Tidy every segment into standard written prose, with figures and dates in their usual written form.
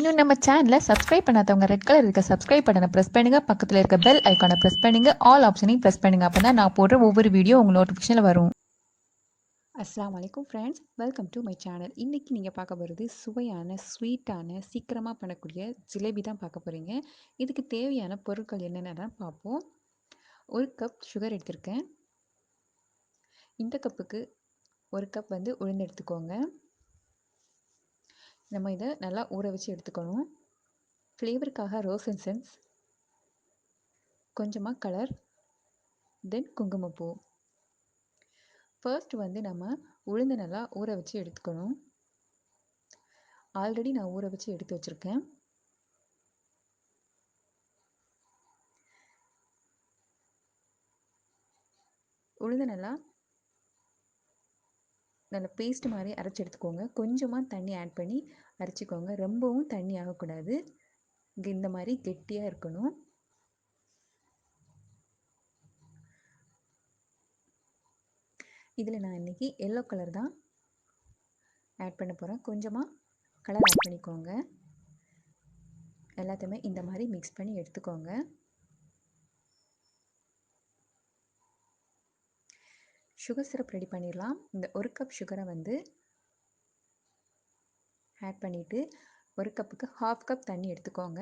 இன்னும் நம்ம சேனலை சப்ஸ்கிரைப் பண்ணாதவங்க ரெட் கலர் இருக்க சப்ஸ்கிரைப் பட்டனை ப்ரெஸ் பண்ணுங்க, பக்கத்தில் இருக்க பெல் ஐக்கானை ப்ரெஸ் பண்ணுங்க, ஆல் ஆப்ஷனையும் ப்ரெஸ் பண்ணுங்க. அப்போ தான் நான் போடுற ஒவ்வொரு வீடியோ உங்கள் நோட்டிஃபிகேஷனில் வரும். அஸ்ஸலாமு அலைக்கும் friends, welcome to my channel. இன்றைக்கி நீங்கள் பார்க்க போகிறது சுவையான ஸ்வீட்டான சீக்கிரமாக பண்ணக்கூடிய ஜிலேபி தான் பார்க்க போகிறீங்க. இதுக்கு தேவையான பொருட்கள் என்னென்னு பார்ப்போம். 1 கப் சுகர் எடுத்திருக்கேன். இந்த கப்புக்கு 1 கப் உளுந்து எடுத்துக்கோங்க. நம்ம இதை நல்லா ஊற வச்சு எடுத்துக்கணும். ஃப்ளேவருக்காக ரோஸ் எசன்ஸ், கொஞ்சமாக கலர், தென் குங்குமப்பூ. ஃபர்ஸ்ட் நம்ம உளுந்து நல்லா ஊற வச்சு எடுத்துக்கணும். ஆல்ரெடி நான் ஊற வச்சு எடுத்து வச்சுருக்கேன். உளுந்து நல்லா பேஸ்ட் மாதிரி அரைச்சி எடுத்துக்கோங்க. கொஞ்சமாக தண்ணி ஆட் பண்ணி அரைச்சிக்கோங்க. ரொம்பவும் தண்ணி ஆகக்கூடாது. இந்த மாதிரி கெட்டியாக இருக்கணும். இதில் நான் இன்றைக்கி எல்லோ கலர் தான் ஆட் பண்ண போகிறேன். கொஞ்சமாக கலர் ஆட் பண்ணிக்கோங்க. எல்லாத்தையுமே இந்த மாதிரி மிக்ஸ் பண்ணி எடுத்துக்கோங்க. சுகர் சிரப் ரெடி பண்ணிடலாம். இந்த 1 கப் சுகரை ஆட் பண்ணிவிட்டு 1 கப்புக்கு 1/2 கப் தண்ணி எடுத்துக்கோங்க.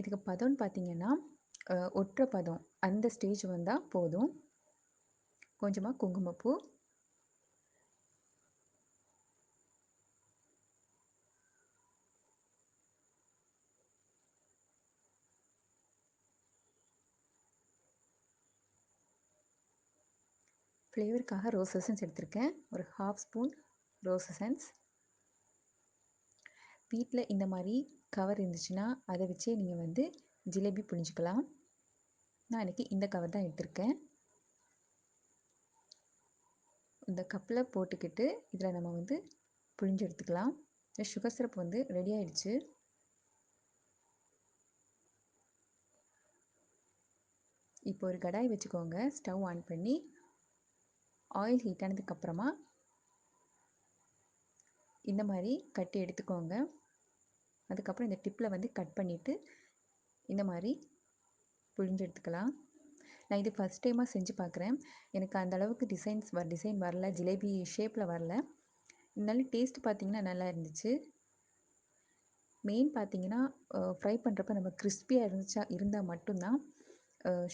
இதுக்கு பதம்னு பார்த்தீங்கன்னா ஒற்றை பதம், அந்த ஸ்டேஜ் வந்தால் போதும். கொஞ்சமாக குங்குமப்பூ, ஃப்ளேவருக்காக ரோஸ் எசன்ஸ் எடுத்திருக்கேன். ஒரு 1/2 ஸ்பூன் ரோஸ் எசன்ஸ். வீட்டில் இந்த மாதிரி கவர் இருந்துச்சுன்னா அதை வச்சே நீங்கள் ஜிலேபி புழிஞ்சிக்கலாம். நான் இன்றைக்கி இந்த கவர் தான் எடுத்திருக்கேன். இந்த கப்பில் போட்டுக்கிட்டு இதில் நம்ம புழிஞ்சு எடுத்துக்கலாம். சுகர் சிரப் ரெடி ஆயிடுச்சு. இப்போ ஒரு கடாய் வச்சுக்கோங்க. ஸ்டவ் ஆன் பண்ணி ஆயில் ஹீட் ஆனதுக்கப்புறமா இந்த மாதிரி கட்டி எடுத்துக்கோங்க. அதுக்கப்புறம் இந்த டிப்பில் கட் பண்ணிவிட்டு இந்த மாதிரி புழிஞ்சு எடுத்துக்கலாம். நான் இது ஃபஸ்ட் டைமாக செஞ்சு பார்க்குறேன். எனக்கு அந்த அளவுக்கு டிசைன் வரல, ஜிலேபி ஷேப்பில் வரல. இருந்தாலும் டேஸ்ட் பார்த்திங்கன்னா நல்லா இருந்துச்சு. மெயின் பார்த்திங்கன்னா ஃப்ரை பண்ணுறப்ப நம்ம கிறிஸ்பியாக இருந்தால் மட்டும்தான்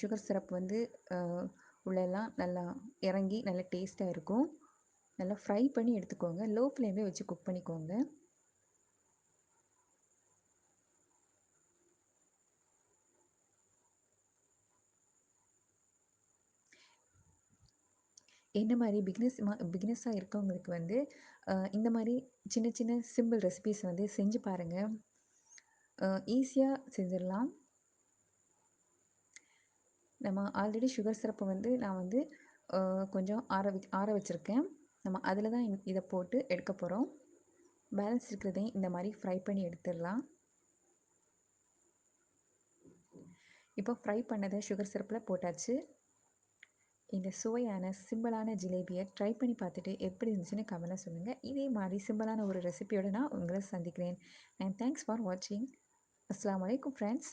சுகர் சிரப் உள்ளெல்லாம் நல்லா இறங்கி நல்லா டேஸ்ட்டாக இருக்கும். நல்லா ஃப்ரை பண்ணி எடுத்துக்கோங்க. லோ ஃப்ளேம்லேயே வச்சு குக் பண்ணிக்கோங்க. என்ன மாதிரி பிகினஸாக இருக்கவங்களுக்கு இந்த மாதிரி சின்ன சின்ன சிம்பிள் ரெசிபீஸ் செஞ்சு பாருங்கள். ஈஸியாக செஞ்சிடலாம். நம்ம ஆல்ரெடி சுகர் சிரப்பை நான் கொஞ்சம் ஆற வச்சுருக்கேன். நம்ம அதில் தான் இதை போட்டு எடுக்க போகிறோம். பேலன்ஸ் இருக்கிறதையும் இந்த மாதிரி ஃப்ரை பண்ணி எடுத்துடலாம். இப்போ ஃப்ரை பண்ணதை சுகர் சிரப்பில் போட்டாச்சு. இந்த சுவையான சிம்பிளான ஜிலேபியை ட்ரை பண்ணி பார்த்துட்டு எப்படி இருந்துச்சுன்னு கமெண்ட்டில் சொல்லுங்கள். இதே மாதிரி சிம்பிளான ஒரு ரெசிபியோடு நான் உங்களை சந்திக்கிறேன். அண்ட் தேங்க்ஸ் ஃபார் வாட்சிங். அஸ்ஸலாமு அலைக்கும் ஃப்ரெண்ட்ஸ்.